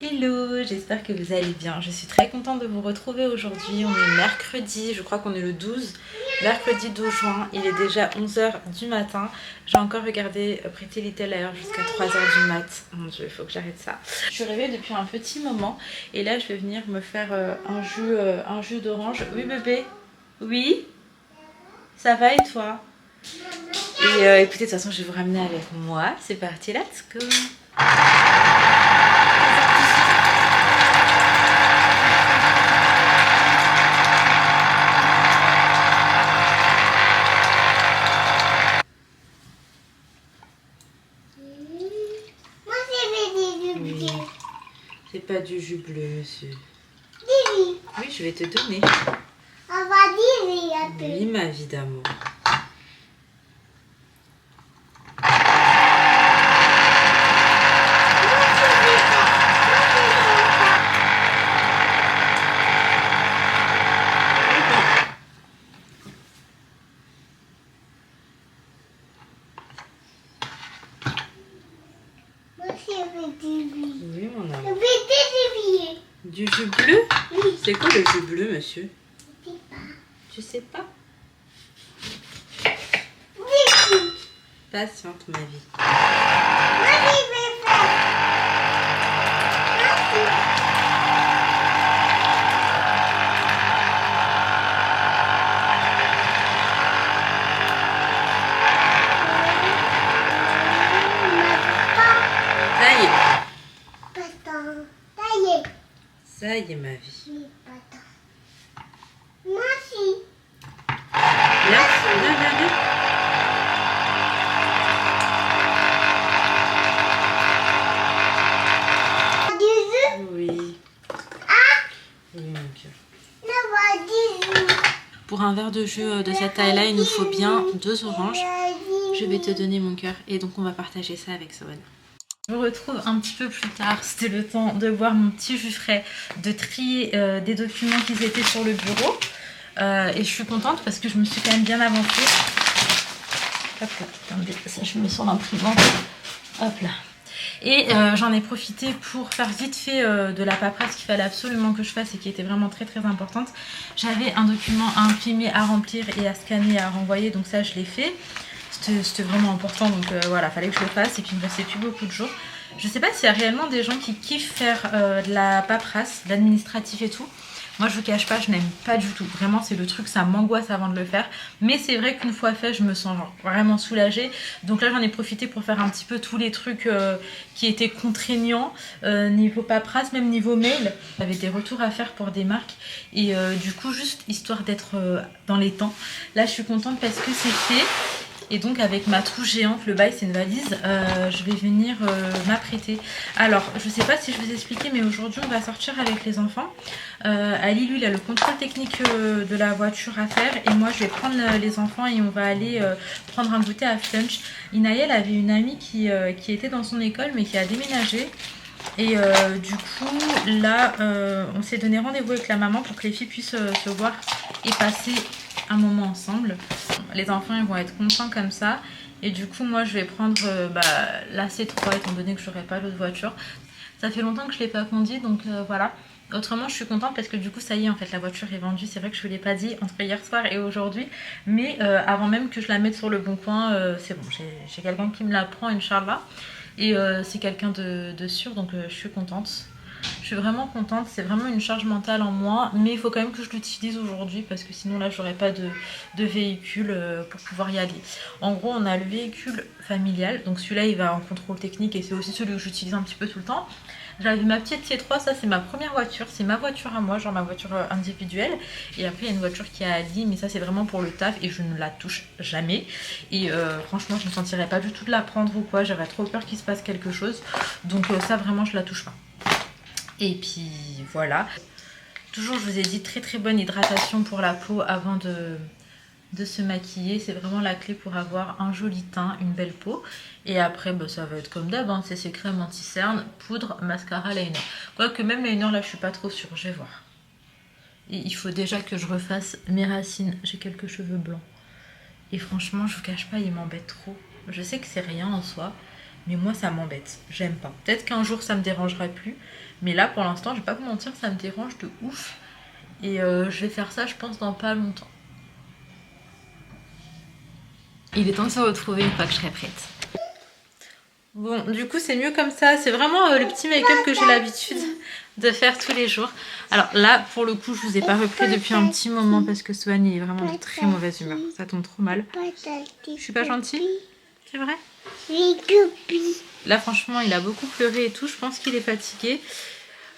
Hello, j'espère que vous allez bien. Je suis très contente de vous retrouver aujourd'hui. On est mercredi, je crois qu'on est le 12, mercredi 12 juin. Il est déjà 11 h du matin. J'ai encore regardé Pretty Little Liars jusqu'à 3 h du mat. Mon Dieu, il faut que j'arrête ça. Je suis réveillée depuis un petit moment et là je vais venir me faire un jus d'orange. Oui bébé? Oui? Ça va et toi? Et écoutez, de toute façon je vais vous ramener avec moi. C'est parti, let's go! C'est pas du jus bleu, monsieur. Dis-lui. Oui, je vais te donner. On va dire un peu. Oui, ma vie d'amour. Oui, mon amour. Du jus bleu? Oui. C'est quoi le jus bleu, monsieur? Je sais pas. Tu sais pas? Dis-lui. Patiente, ma vie. Moi, je vais faire. Ça y est. Pardon. Ça y est. Ça y est, ma vie. Oui, pardon. Moi aussi. Viens, viens, viens, viens. Du jus. Oui. Ah, Oui, mon cœur. on va dire. Pour un verre de jus de cette taille-là, il nous faut bien 2 oranges. Je vais te donner mon cœur et donc on va partager ça avec Sohan. Je vous retrouve un petit peu plus tard, c'était le temps de boire mon petit jus frais, de trier des documents qui étaient sur le bureau. Et je suis contente parce que je me suis quand même bien avancée. Hop là, attendez, ça je mets sur l'imprimante. Hop là. Et j'en ai profité pour faire vite fait de la paperasse qu'il fallait absolument que je fasse et qui était vraiment très très importante. J'avais un document à imprimer, à remplir et à scanner et à renvoyer, donc ça je l'ai fait. C'était vraiment important, donc voilà, fallait que je le fasse. Et puis il me restait plus beaucoup de jours. Je sais pas s'il y a réellement des gens qui kiffent faire de la paperasse, de l'administratif et tout. Moi je vous cache pas, je n'aime pas du tout. Vraiment c'est le truc, ça m'angoisse avant de le faire. Mais c'est vrai qu'une fois fait, je me sens genre vraiment soulagée. Donc là j'en ai profité pour faire un petit peu tous les trucs qui étaient contraignants. Niveau paperasse, même niveau mail. J'avais des retours à faire pour des marques. Et du coup juste histoire d'être dans les temps. Là je suis contente parce que c'est fait. Et donc avec ma trousse géante, le bail c'est une valise, je vais venir m'apprêter. Alors je sais pas si je vous ai expliqué, mais aujourd'hui on va sortir avec les enfants. Ali lui il a le contrôle technique de la voiture à faire et moi je vais prendre les enfants et on va aller prendre un goûter à Flunch. Inaël avait une amie qui était dans son école mais qui a déménagé. Et du coup là on s'est donné rendez-vous avec la maman pour que les filles puissent se voir et passer un moment ensemble. Les enfants ils vont être contents comme ça et du coup moi je vais prendre la C3 étant donné que je n'aurai pas l'autre voiture. Ça fait longtemps que je ne l'ai pas conduit donc voilà. Autrement je suis contente parce que du coup ça y est en fait la voiture est vendue. C'est vrai que je ne vous l'ai pas dit entre hier soir et aujourd'hui, mais avant même que je la mette sur le bon coin, c'est bon, j'ai quelqu'un qui me la prend, Inch'Allah. Et c'est quelqu'un de sûr, donc je suis contente. Je suis vraiment contente, c'est vraiment une charge mentale en moins, mais il faut quand même que je l'utilise aujourd'hui parce que sinon là j'aurais pas de véhicule pour pouvoir y aller. En gros on a le véhicule familial, donc celui-là il va en contrôle technique et c'est aussi celui que j'utilise un petit peu tout le temps. J'avais ma petite C3, ça c'est ma première voiture, c'est ma voiture à moi, genre ma voiture individuelle. Et après il y a une voiture qui est à Ali, mais ça c'est vraiment pour le taf et je ne la touche jamais. Et franchement je ne me sentirais pas du tout de la prendre ou quoi, j'aurais trop peur qu'il se passe quelque chose. Donc ça vraiment je la touche pas. Et puis voilà. Toujours je vous ai dit très très bonne hydratation pour la peau avant de se maquiller. C'est vraiment la clé pour avoir un joli teint, une belle peau. Et après ça va être comme d'hab, hein. C'est crème anti-cerne, poudre, mascara, liner. Quoique même liner là je suis pas trop sûre, je vais voir. Et il faut déjà que je refasse mes racines, j'ai quelques cheveux blancs. Et franchement je vous cache pas, ils m'embêtent trop. Je sais que c'est rien en soi, Mais moi, ça m'embête. J'aime pas. Peut-être qu'un jour, ça me dérangera plus. Mais là, pour l'instant, je vais pas vous mentir, ça me dérange de ouf. Et je vais faire ça, je pense, dans pas longtemps. Il est temps de se retrouver une fois que je serai prête. Bon, du coup, c'est mieux comme ça. C'est vraiment le petit make-up que j'ai l'habitude de faire tous les jours. Alors là, pour le coup, je vous ai pas repris depuis un petit moment parce que Swan est vraiment de très mauvaise humeur. Ça tombe trop mal. Je suis pas gentille? C'est vrai? Là, franchement, il a beaucoup pleuré et tout. Je pense qu'il est fatigué.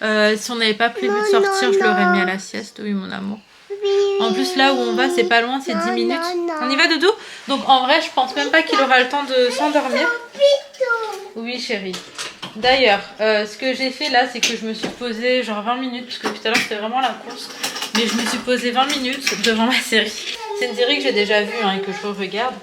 Si on n'avait pas prévu de sortir, je l'aurais mis à la sieste. Oui, mon amour. En plus, là où on va, c'est pas loin, c'est 10 minutes. On y va, Doudou? Donc, en vrai, je pense même pas qu'il aura le temps de s'endormir. Oui, chérie. D'ailleurs, ce que j'ai fait là, c'est que je me suis posée genre 20 minutes, parce que tout à l'heure, c'était vraiment la course. Mais je me suis posée 20 minutes devant ma série. C'est une série que j'ai déjà vue et que je regarde.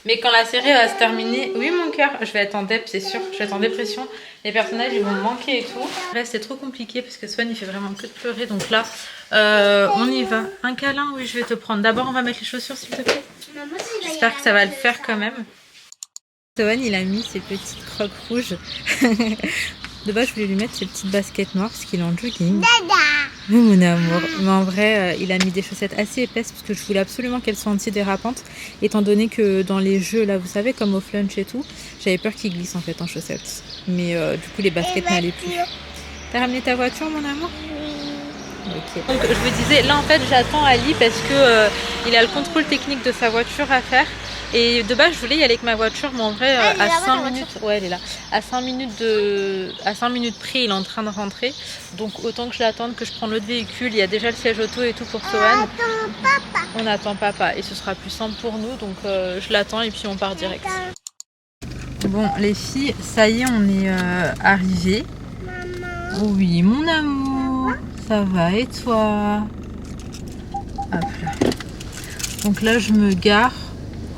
Mais quand la série va se terminer, oui mon cœur, je vais être en dep, c'est sûr, je vais être en dépression. Les personnages ils vont me manquer et tout. Bref, c'est trop compliqué parce que Swan il fait vraiment que de pleurer. Donc là, on y va. Un câlin, oui je vais te prendre. D'abord on va mettre les chaussures s'il te plaît. J'espère que ça va le faire quand même. Swan il a mis ses petites crocs rouges. De base je voulais lui mettre ses petites baskets noires parce qu'il est en jogging. Oui mon amour, mais en vrai il a mis des chaussettes assez épaisses parce que je voulais absolument qu'elles soient antidérapantes étant donné que dans les jeux là vous savez comme au flunch et tout, j'avais peur qu'il glisse en fait en chaussettes. Mais du coup les baskets n'allaient plus. T'as ramené ta voiture mon amour? Ok. Donc je vous disais là en fait j'attends Ali parce que il a le contrôle technique de sa voiture à faire. Et de base je voulais y aller avec ma voiture mais en vrai à 5 minutes, ouais elle est là, à 5 minutes près il est en train de rentrer. Donc autant que je l'attende, que je prends l'autre véhicule, il y a déjà le siège auto et tout pour Swan. On attend papa et ce sera plus simple pour nous donc je l'attends et puis on part direct. Bon les filles, ça y est on est arrivés. Oui mon amour, ça va et toi? Hop là. Donc là je me gare.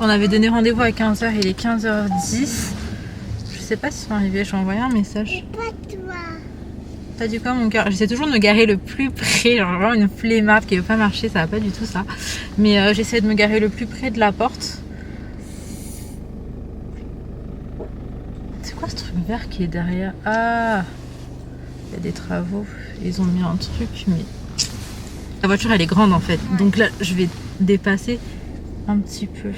On avait donné rendez-vous à 15h, il est 15h10. Je sais pas s'ils sont arrivés, j'ai envoyé un message. T'as dit quoi mon cœur? J'essaie toujours de me garer le plus près, genre vraiment une flemmarde qui veut pas marcher, ça va pas du tout ça. Mais j'essaie de me garer le plus près de la porte. C'est quoi ce truc vert qui est derrière? Ah, il y a des travaux, ils ont mis un truc mais... La voiture elle est grande en fait, donc là je vais dépasser un petit peu.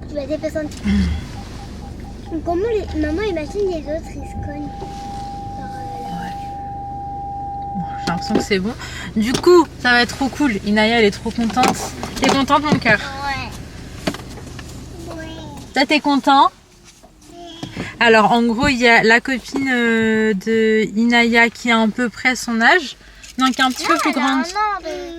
Tu vas dépasser un petit peu. Comment maman imagine les autres ils se cognent. Bon, j'ai l'impression que c'est bon. Du coup, ça va être trop cool. Inaya elle est trop contente. T'es contente mon cœur? Ouais. Ça t'es content? Alors en gros il y a la copine de Inaya qui a à peu près son âge. Non, qui est un petit peu plus grande.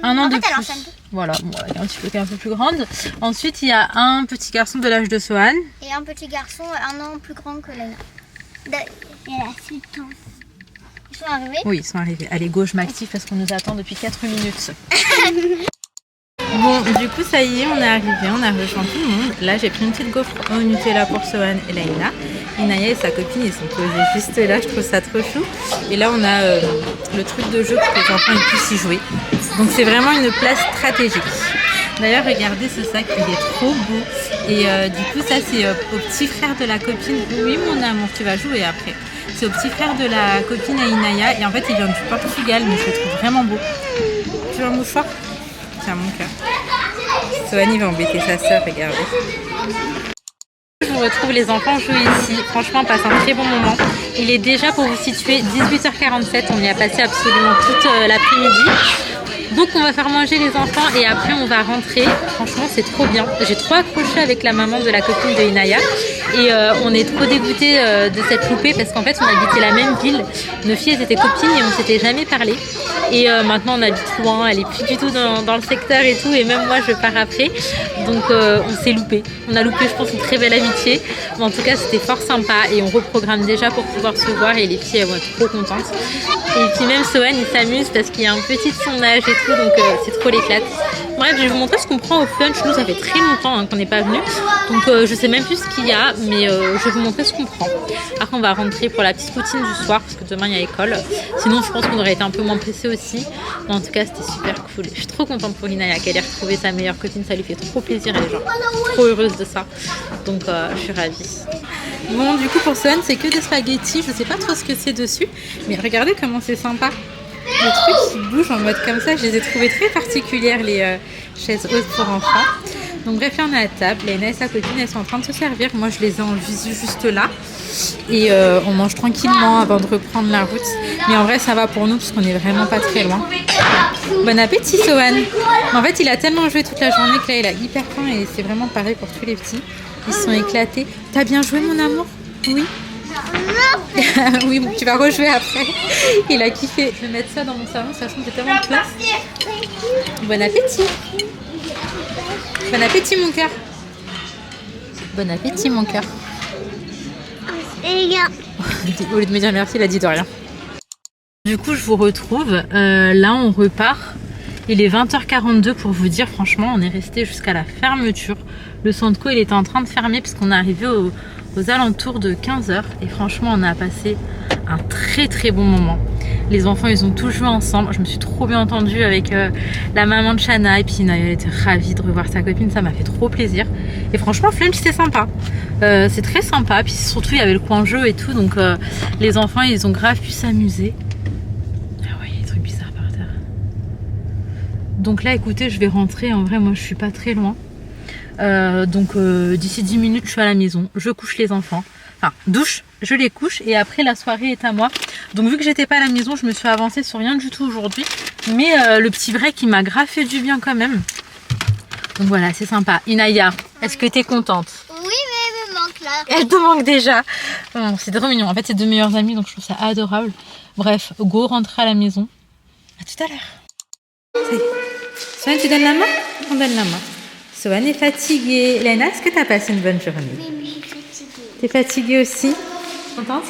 Un an de plus. Voilà, bon, elle est qui est un peu plus grande. Ensuite, il y a un petit garçon de l'âge de Swan. Et un petit garçon 1 an plus grand que Lena. Il y a la suite. Ils sont arrivés? Oui, ils sont arrivés. Allez, go, je m'active parce qu'on nous attend depuis 4 minutes. Bon, du coup, ça y est, on est arrivé, on a rejoint tout le monde. Là, j'ai pris une petite gaufre au Nutella pour Swan et Laïla. Inaya et sa copine, ils sont posés juste là, je trouve ça trop chou. Et là, on a le truc de jeu pour que les enfants ils puissent y jouer. Donc, c'est vraiment une place stratégique. D'ailleurs, regardez ce sac, il est trop beau. Et du coup, ça, c'est au petit frère de la copine. Oui, mon amour, tu vas jouer après. C'est au petit frère de la copine à Inaya. Et en fait, il vient du Portugal, mais je le trouve vraiment beau. Tu veux un mouchoir? Tiens, mon cœur. Swan, il va embêter sa soeur, regardez. Je vous retrouve, les enfants jouent ici. Franchement, on passe un très bon moment. Il est déjà, pour vous situer, 18h47. On y a passé absolument toute l'après-midi. Donc on va faire manger les enfants et après on va rentrer. Franchement c'est trop bien. J'ai trop accroché avec la maman de la copine de Inaya. Et on est trop dégoûtés de cette loupée parce qu'en fait on habitait la même ville. Nos filles elles étaient copines et on s'était jamais parlé. Et maintenant on habite loin, elle est plus du tout dans le secteur et tout. Et même moi je pars après. Donc on s'est loupé. On a loupé je pense une très belle amitié. Mais en tout cas c'était fort sympa. Et on reprogramme déjà pour pouvoir se voir. Et les filles elles vont être trop contentes. Et puis même Sohan il s'amuse parce qu'il y a un petit de son âge et tout. Donc c'est trop l'éclate. Bref, je vais vous montrer ce qu'on prend au flunch. Nous ça fait très longtemps qu'on n'est pas venu. Donc je sais même plus ce qu'il y a. mais je vais vous montrer ce qu'on prend. Après on va rentrer pour la petite routine du soir parce que demain il y a école. Sinon je pense qu'on aurait été un peu moins pressé aussi. Mais en tout cas c'était super cool. Je suis trop contente pour Inaya qu'elle ait retrouvé sa meilleure copine, ça lui fait trop plaisir, elle est genre trop heureuse de ça. Donc je suis ravie. Bon du coup pour Swan c'est que des spaghettis, je sais pas trop ce que c'est dessus, mais regardez comment c'est sympa. Les trucs qui bougent en mode comme ça, je les ai trouvés très particulières les chaises hautes pour enfants. Donc bref, là on est à table, Léna et sa copine elles sont en train de se servir, moi je les ai en visu juste là. Et on mange tranquillement avant de reprendre la route. Mais en vrai ça va pour nous parce qu'on est vraiment pas très loin. Bon appétit Sohan. En fait il a tellement joué toute la journée que là il a hyper faim et c'est vraiment pareil pour tous les petits. Ils se sont éclatés. T'as bien joué mon amour? Oui. Oui, tu vas rejouer après. Il a kiffé. Je vais mettre ça dans mon salon, sachant que j'ai tellement de place. Bon appétit. Bon appétit mon cœur. Bon appétit mon cœur. Au lieu de me dire merci, il a dit de rien. Du coup, je vous retrouve. Là, on repart. Il est 20h42 pour vous dire, franchement, on est resté jusqu'à la fermeture. Le Centco, il était en train de fermer puisqu'on est arrivé aux alentours de 15h. Et franchement, on a passé un très très bon moment. Les enfants, ils ont tous joué ensemble. Je me suis trop bien entendue avec la maman de Shana. Et puis, elle était ravie de revoir sa copine. Ça m'a fait trop plaisir. Et franchement, Flunch, c'est sympa. C'est très sympa. Puis surtout, il y avait le coin jeu et tout. Donc, les enfants, ils ont grave pu s'amuser. Ah ouais, il y a des trucs bizarres par terre. Donc là, écoutez, je vais rentrer. En vrai, moi, je suis pas très loin. Donc, d'ici 10 minutes, je suis à la maison. Je couche les enfants. Enfin, douche, je les couche et après la soirée est à moi. Donc vu que j'étais pas à la maison, je me suis avancée sur rien du tout aujourd'hui. Mais le petit break, il m'a grave fait du bien quand même. Donc voilà, c'est sympa. Inaya, est-ce que t'es contente? Oui, mais elle me manque là. Elle te manque déjà. Bon, c'est trop mignon. En fait, c'est deux meilleures amies, donc je trouve ça adorable. Bref, go rentrer à la maison. À tout à l'heure. Sohan, tu donnes la main? On donne la main. Sohan est fatiguée. Léna, est-ce que t'as passé une bonne journée? Oui, mais je suis fatiguée. T'es fatiguée aussi? Contente?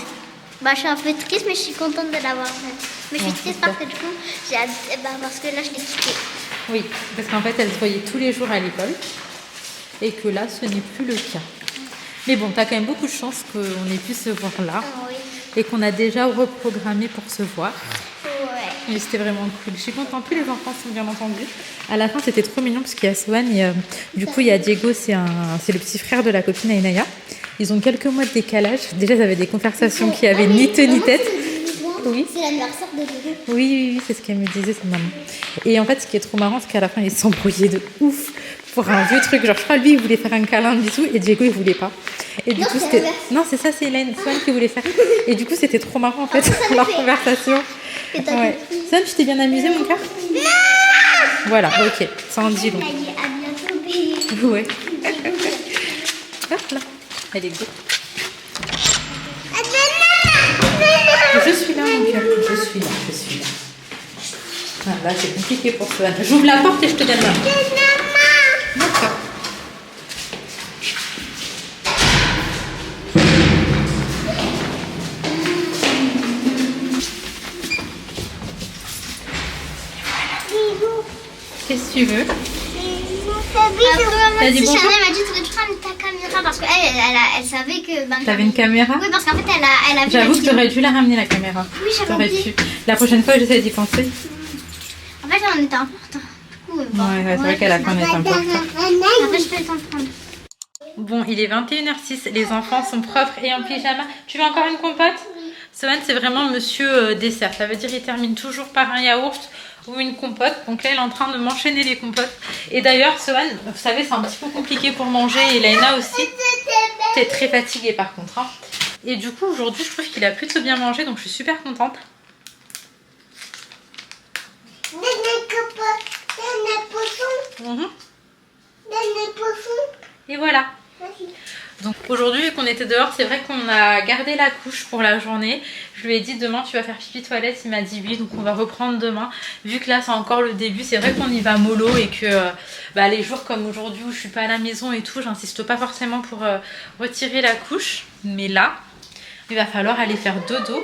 Bah, je suis un peu triste, mais je suis contente de l'avoir fait. Mais je suis triste parce que du coup, parce que là, je l'ai quitté. Oui, parce qu'en fait, elle se voyait tous les jours à l'école et que là, ce n'est plus le cas. Mais bon, t'as quand même beaucoup de chance qu'on ait pu se voir là Oui. et qu'on a déjà reprogrammé pour se voir. Ouais. Et c'était vraiment cool. Je suis contente, tous les enfants sont bien entendus. À la fin, c'était trop mignon parce qu'il y a Sohan et du coup, il y a Diego, c'est le petit frère de la copine à Inaya. Ils ont quelques mois de décalage. Déjà, ils avaient des conversations qui avaient ni queue ni tête. Oui. C'est l'anniversaire de Diego. Oui, c'est ce qu'elle me disait, sa maman. Et en fait, ce qui est trop marrant, c'est qu'à la fin, ils s'embrouillaient de ouf pour un vieux truc. Genre, je crois, lui, il voulait faire un câlin, un bisou, et Diego, il voulait pas. Et du coup, c'était. Non, c'est ça, c'est Hélène, Swan qui voulait faire. Et du coup, c'était trop marrant, en fait, leur conversation. Ouais. Swan, tu t'es bien amusée, mon cœur? Non. Voilà, ok, ça en dit long. À bientôt, Ouais. Hop là, elle est go. Je suis là, mon cœur. Je suis là. Ah, là, c'est compliqué pour Swan. J'ouvre la porte et je te donne la main. D'accord. Qu'est-ce que tu veux? Après, T'as dit bonjour? Chanel m'a dit de prendre ta caméra parce qu'elle savait que... T'avais une caméra? Oui, parce qu'en fait, elle a vu la J'avoue que vidéo. t'aurais dû la ramener, la caméra. Oui, j'avais T'aurais oublié. dû. La prochaine fois, j'essaie d'y penser. En fait, on était un peu en retard. Du coup, Ouais, c'est vrai qu'à la fin, on est un peu en retard. Après, je peux le temps de prendre. Bon, il est 21h06, les enfants sont propres et en pyjama. Tu veux encore une compote? Sohan, c'est vraiment monsieur dessert. Ça veut dire qu'il termine toujours par un yaourt ou une compote. Donc là, il est en train de m'enchaîner les compotes. Et d'ailleurs, Sohan, vous savez, c'est un petit peu compliqué pour manger. Et Léna aussi. T'es très fatiguée par contre. Hein. Et du coup, aujourd'hui, je trouve qu'il a plutôt bien mangé. Donc je suis super contente. Mhm. Et voilà. Donc aujourd'hui, vu qu'on était dehors, c'est vrai qu'on a gardé la couche pour la journée. Je lui ai dit demain tu vas faire pipi toilette, il m'a dit oui, donc on va reprendre demain. Vu que là c'est encore le début, c'est vrai qu'on y va mollo et que les jours comme aujourd'hui où je suis pas à la maison et tout, j'insiste pas forcément pour retirer la couche. Mais là, il va falloir aller faire dodo.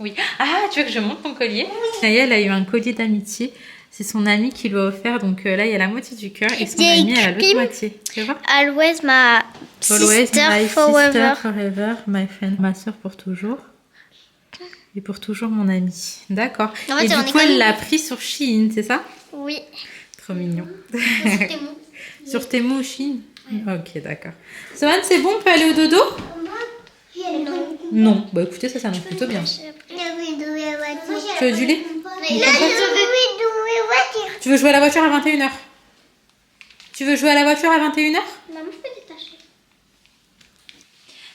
Oui. Ah, tu veux que je monte ton collier? Naya, elle a eu un collier d'amitié. C'est son ami qui lui a offert, donc là il y a la moitié du cœur et son J'ai ami a l'autre écrit moitié. Tu veux voir? Always my Always sister my forever. sister forever, my friend. Ma soeur pour toujours. Et pour toujours mon ami. D'accord. En fait, Et on du est coup, elle comme- l'a pris sur Shein, c'est ça? Oui. Trop mignon. C'était mou. Sur Temu Shein? Ok, d'accord. Sohan, c'est bon, on peut aller au dodo? Non. Non. Bah écoutez, ça marche plutôt bien. Tu veux du lait? Tu veux jouer à la voiture à 21h? Tu veux jouer à la voiture à 21h? Maman, je peux détacher.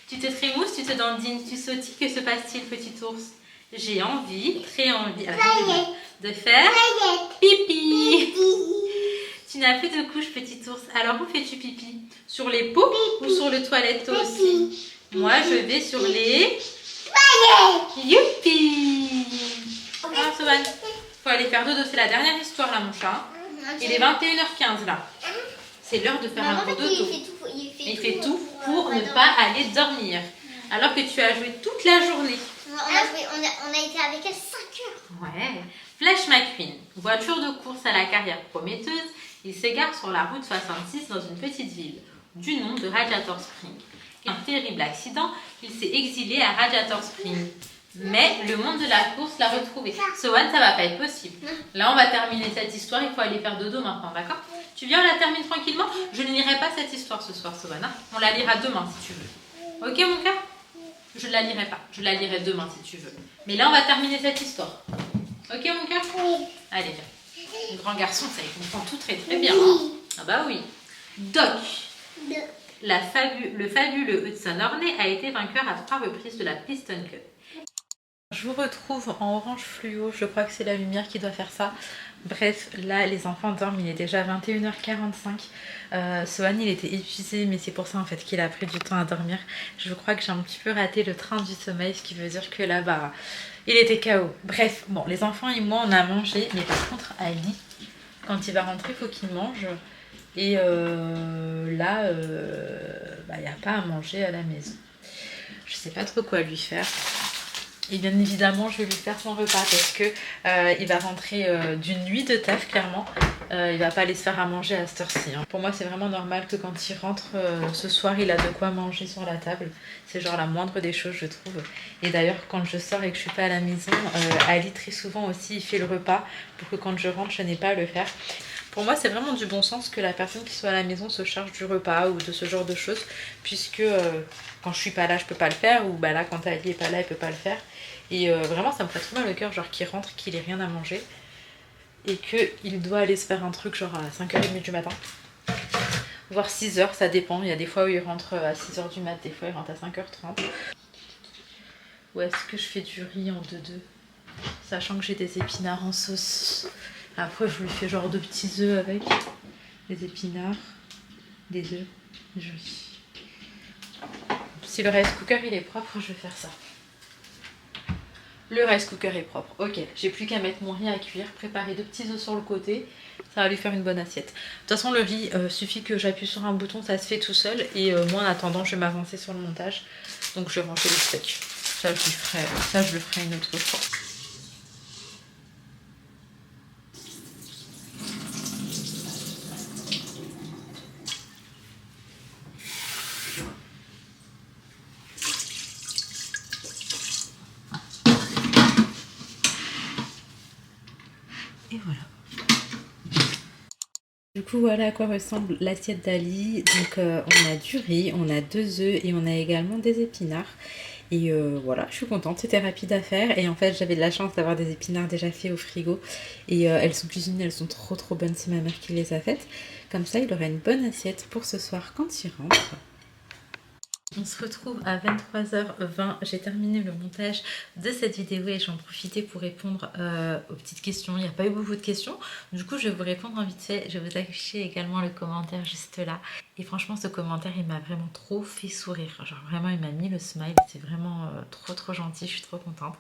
Tu te trémousses, tu te dandines, tu sautilles, que se passe-t-il, petit ours? J'ai envie, très envie, de faire pipi. Tu n'as plus de couche, petit ours. Alors où fais-tu pipi? Sur les pots ou sur le toilette toi aussi? Moi, je vais sur les... Youpi. Ah, Sohan, faut aller faire dodo, c'est la dernière histoire là, mon chat. Il est 21h15 là. C'est l'heure de faire un gros dodo. Il fait tout pour ne pas aller dormir. Alors que tu as joué toute la journée. On a été avec elle 5 heures. Ouais. Flash McQueen, voiture de course à la carrière prometteuse, il s'égare sur la route 66 dans une petite ville du nom de Radiator Springs. Un terrible accident, il s'est exilé à Radiator Springs. Mais le monde de la course l'a retrouvé. Sohan, ça va pas être possible. Là, on va terminer cette histoire. Il faut aller faire dodo maintenant, d'accord? Tu viens, on la termine tranquillement. Je ne lirai pas cette histoire ce soir, Sohan. Hein, on la lira demain si tu veux. Ok, mon cœur? Je ne la lirai pas. Je la lirai demain si tu veux. Mais là, on va terminer cette histoire. Ok, mon cœur? Oui. Allez, viens. Le grand garçon, ça, il comprend tout très très bien. Hein. Ah bah oui. Doc. Le fabuleux Hudson Hornet a été vainqueur à 3 reprises de la Piston Cup. Je vous retrouve en orange fluo, je crois que c'est la lumière qui doit faire ça. Bref, là les enfants dorment, il est déjà 21h45. Sohan il était épuisé, mais c'est pour ça en fait qu'il a pris du temps à dormir. Je crois que j'ai un petit peu raté le train du sommeil, ce qui veut dire que là bah il était KO. Bref, bon les enfants et moi on a mangé, mais par contre Ali, quand il va rentrer, il faut qu'il mange. Et là, il n'y a pas à manger à la maison. Je sais pas trop quoi lui faire. Et bien évidemment, je vais lui faire son repas parce que il va rentrer d'une nuit de taf, clairement. Il va pas aller se faire à manger à cette heure-ci. Hein. Pour moi, c'est vraiment normal que quand il rentre ce soir, il a de quoi manger sur la table. C'est genre la moindre des choses, je trouve. Et d'ailleurs, quand je sors et que je suis pas à la maison, Ali très souvent aussi, il fait le repas pour que quand je rentre, je n'ai pas à le faire. Pour moi, c'est vraiment du bon sens que la personne qui soit à la maison se charge du repas ou de ce genre de choses, puisque quand je suis pas là, je peux pas le faire, ou bah là, quand Ali est pas là, il peut pas le faire. Et vraiment, ça me ferait trop mal le cœur, genre qu'il rentre, qu'il ait rien à manger, et qu'il doit aller se faire un truc genre à 5h30 du matin, voire 6h, ça dépend. Il y a des fois où il rentre à 6h du mat, des fois il rentre à 5h30. Ou est-ce que je fais du riz en 2-2, sachant que j'ai des épinards en sauce. Après, je lui fais genre 2 petits œufs avec des épinards, des œufs, du riz. Si le rice cooker il est propre, je vais faire ça. Le rice cooker est propre. Ok, j'ai plus qu'à mettre mon riz à cuire, préparer 2 petits œufs sur le côté. Ça va lui faire une bonne assiette. De toute façon, le riz, suffit que j'appuie sur un bouton, ça se fait tout seul. Et moi, en attendant, je vais m'avancer sur le montage. Donc, je vais ranger le steak. Ça, je le ferai une autre fois. Et voilà. Du coup, voilà à quoi ressemble l'assiette d'Ali. Donc, on a du riz, on a 2 œufs et on a également des épinards. Et voilà, je suis contente, c'était rapide à faire. Et en fait, j'avais de la chance d'avoir des épinards déjà faits au frigo. Et elles sont cuisinées, elles sont trop bonnes, c'est ma mère qui les a faites. Comme ça, il aura une bonne assiette pour ce soir quand il rentre. On se retrouve à 23h20. J'ai terminé le montage de cette vidéo et j'en profitais pour répondre aux petites questions. Il n'y a pas eu beaucoup de questions. Du coup, je vais vous répondre en vite fait. Je vais vous afficher également le commentaire juste là. Et franchement, ce commentaire, il m'a vraiment trop fait sourire. Genre vraiment, il m'a mis le smile. C'est vraiment trop gentil. Je suis trop contente.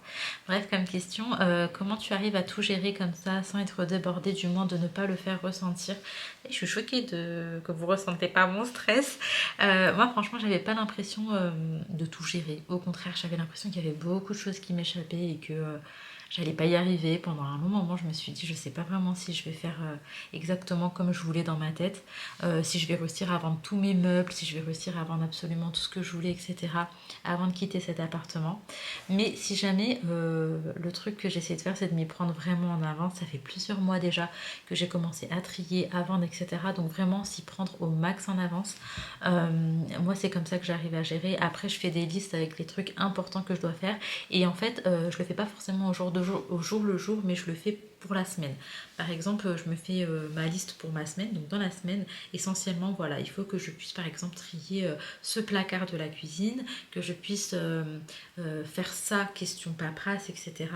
Bref, comme question, comment tu arrives à tout gérer comme ça sans être débordée, du moins de ne pas le faire ressentir? Et je suis choquée que vous ne ressentez pas mon stress. Moi, franchement, j'avais pas l'impression de tout gérer. Au contraire, j'avais l'impression qu'il y avait beaucoup de choses qui m'échappaient et que j'allais pas y arriver. Pendant un long moment, je me suis dit, je sais pas vraiment si je vais faire exactement comme je voulais dans ma tête, si je vais réussir à vendre tous mes meubles, si je vais réussir à vendre absolument tout ce que je voulais, etc. avant de quitter cet appartement. Mais si jamais, le truc que j'essaie de faire, c'est de m'y prendre vraiment en avance. Ça fait plusieurs mois déjà que j'ai commencé à trier, à vendre, etc. Donc vraiment s'y prendre au max en avance. Moi, c'est comme ça que j'arrive à gérer. Après, je fais des listes avec les trucs importants que je dois faire. Et en fait, je le fais pas forcément au jour le jour, mais je le fais pour la semaine. Par exemple, je me fais ma liste pour ma semaine. Donc dans la semaine, essentiellement, voilà, il faut que je puisse par exemple trier ce placard de la cuisine, que je puisse faire ça, question paperasse, etc.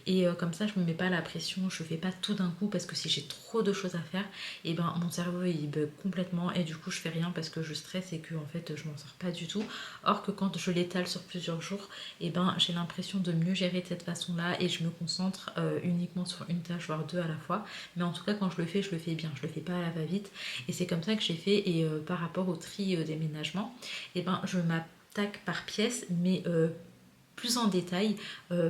Et comme ça, je me mets pas la pression, je fais pas tout d'un coup parce que si j'ai trop de choses à faire, et ben mon cerveau il bug complètement et du coup je fais rien parce que je stresse et que en fait je m'en sors pas du tout. Or que quand je l'étale sur plusieurs jours, et ben j'ai l'impression de mieux gérer de cette façon-là et je me concentre uniquement sur une tâche voire deux à la fois. Mais en tout cas quand je le fais bien, je le fais pas à la va-vite et c'est comme ça que j'ai fait. Et par rapport au tri déménagement, et ben je m'attaque par pièce, mais plus en détail.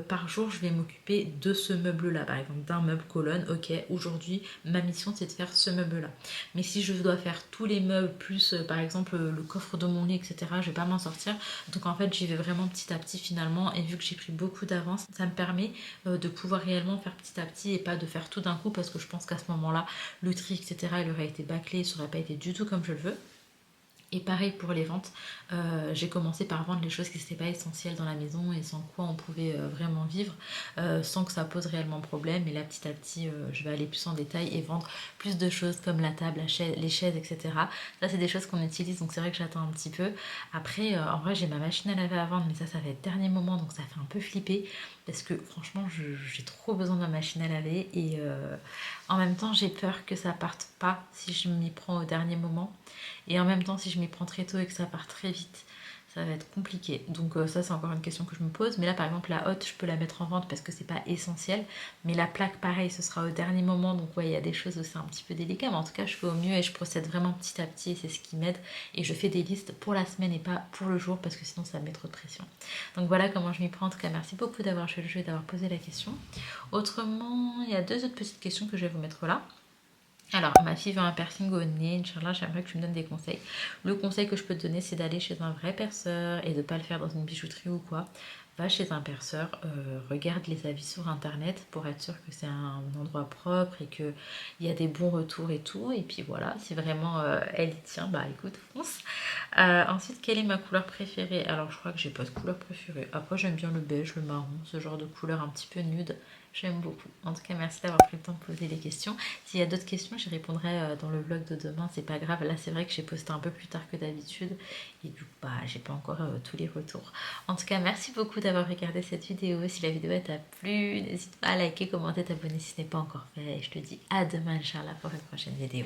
Par jour, je vais m'occuper de ce meuble-là, par exemple d'un meuble colonne. Ok, aujourd'hui, ma mission c'est de faire ce meuble-là. Mais si je dois faire tous les meubles, plus par exemple le coffre de mon lit, etc., je vais pas m'en sortir. Donc en fait, j'y vais vraiment petit à petit finalement. Et vu que j'ai pris beaucoup d'avance, ça me permet de pouvoir réellement faire petit à petit et pas de faire tout d'un coup parce que je pense qu'à ce moment-là, le tri, etc., il aurait été bâclé, ça aurait pas été du tout comme je le veux. Et pareil pour les ventes, j'ai commencé par vendre les choses qui n'étaient pas essentielles dans la maison et sans quoi on pouvait vraiment vivre, sans que ça pose réellement problème. Et là, petit à petit, je vais aller plus en détail et vendre plus de choses comme la table, les chaises, etc. Ça, c'est des choses qu'on utilise, donc c'est vrai que j'attends un petit peu. Après, en vrai, j'ai ma machine à laver à vendre, mais ça va être dernier moment, donc ça fait un peu flipper. Parce que franchement, j'ai trop besoin de ma machine à laver. Et en même temps, j'ai peur que ça parte pas si je m'y prends au dernier moment. Et en même temps, si je m'y prends très tôt et que ça part très vite, ça va être compliqué. Donc ça, c'est encore une question que je me pose. Mais là, par exemple, la hotte, je peux la mettre en vente parce que c'est pas essentiel. Mais la plaque, pareil, ce sera au dernier moment. Donc ouais, il y a des choses où c'est un petit peu délicat. Mais en tout cas, je fais au mieux et je procède vraiment petit à petit. Et c'est ce qui m'aide. Et je fais des listes pour la semaine et pas pour le jour parce que sinon, ça me met trop de pression. Donc voilà comment je m'y prends. En tout cas, merci beaucoup d'avoir joué le jeu et d'avoir posé la question. Autrement, il y a deux autres petites questions que je vais vous mettre là. Alors, ma fille veut un piercing au nez, Inch'Allah, j'aimerais que tu me donnes des conseils. Le conseil que je peux te donner, c'est d'aller chez un vrai perceur et de ne pas le faire dans une bijouterie ou quoi. Va chez un perceur, regarde les avis sur internet pour être sûr que c'est un endroit propre et qu'il y a des bons retours et tout. Et puis voilà, si vraiment elle y tient, bah écoute, fonce. Ensuite, quelle est ma couleur préférée? Alors, je crois que j'ai pas de couleur préférée. Après, j'aime bien le beige, le marron, ce genre de couleur un petit peu nude. J'aime beaucoup. En tout cas, merci d'avoir pris le temps de poser les questions. S'il y a d'autres questions, j'y répondrai dans le vlog de demain. C'est pas grave. Là, c'est vrai que j'ai posté un peu plus tard que d'habitude. Et du coup, bah, j'ai pas encore tous les retours. En tout cas, merci beaucoup d'avoir regardé cette vidéo. Si la vidéo t'a plu, n'hésite pas à liker, commenter, t'abonner si ce n'est pas encore fait. Et je te dis à demain, Inch'Allah, pour une prochaine vidéo.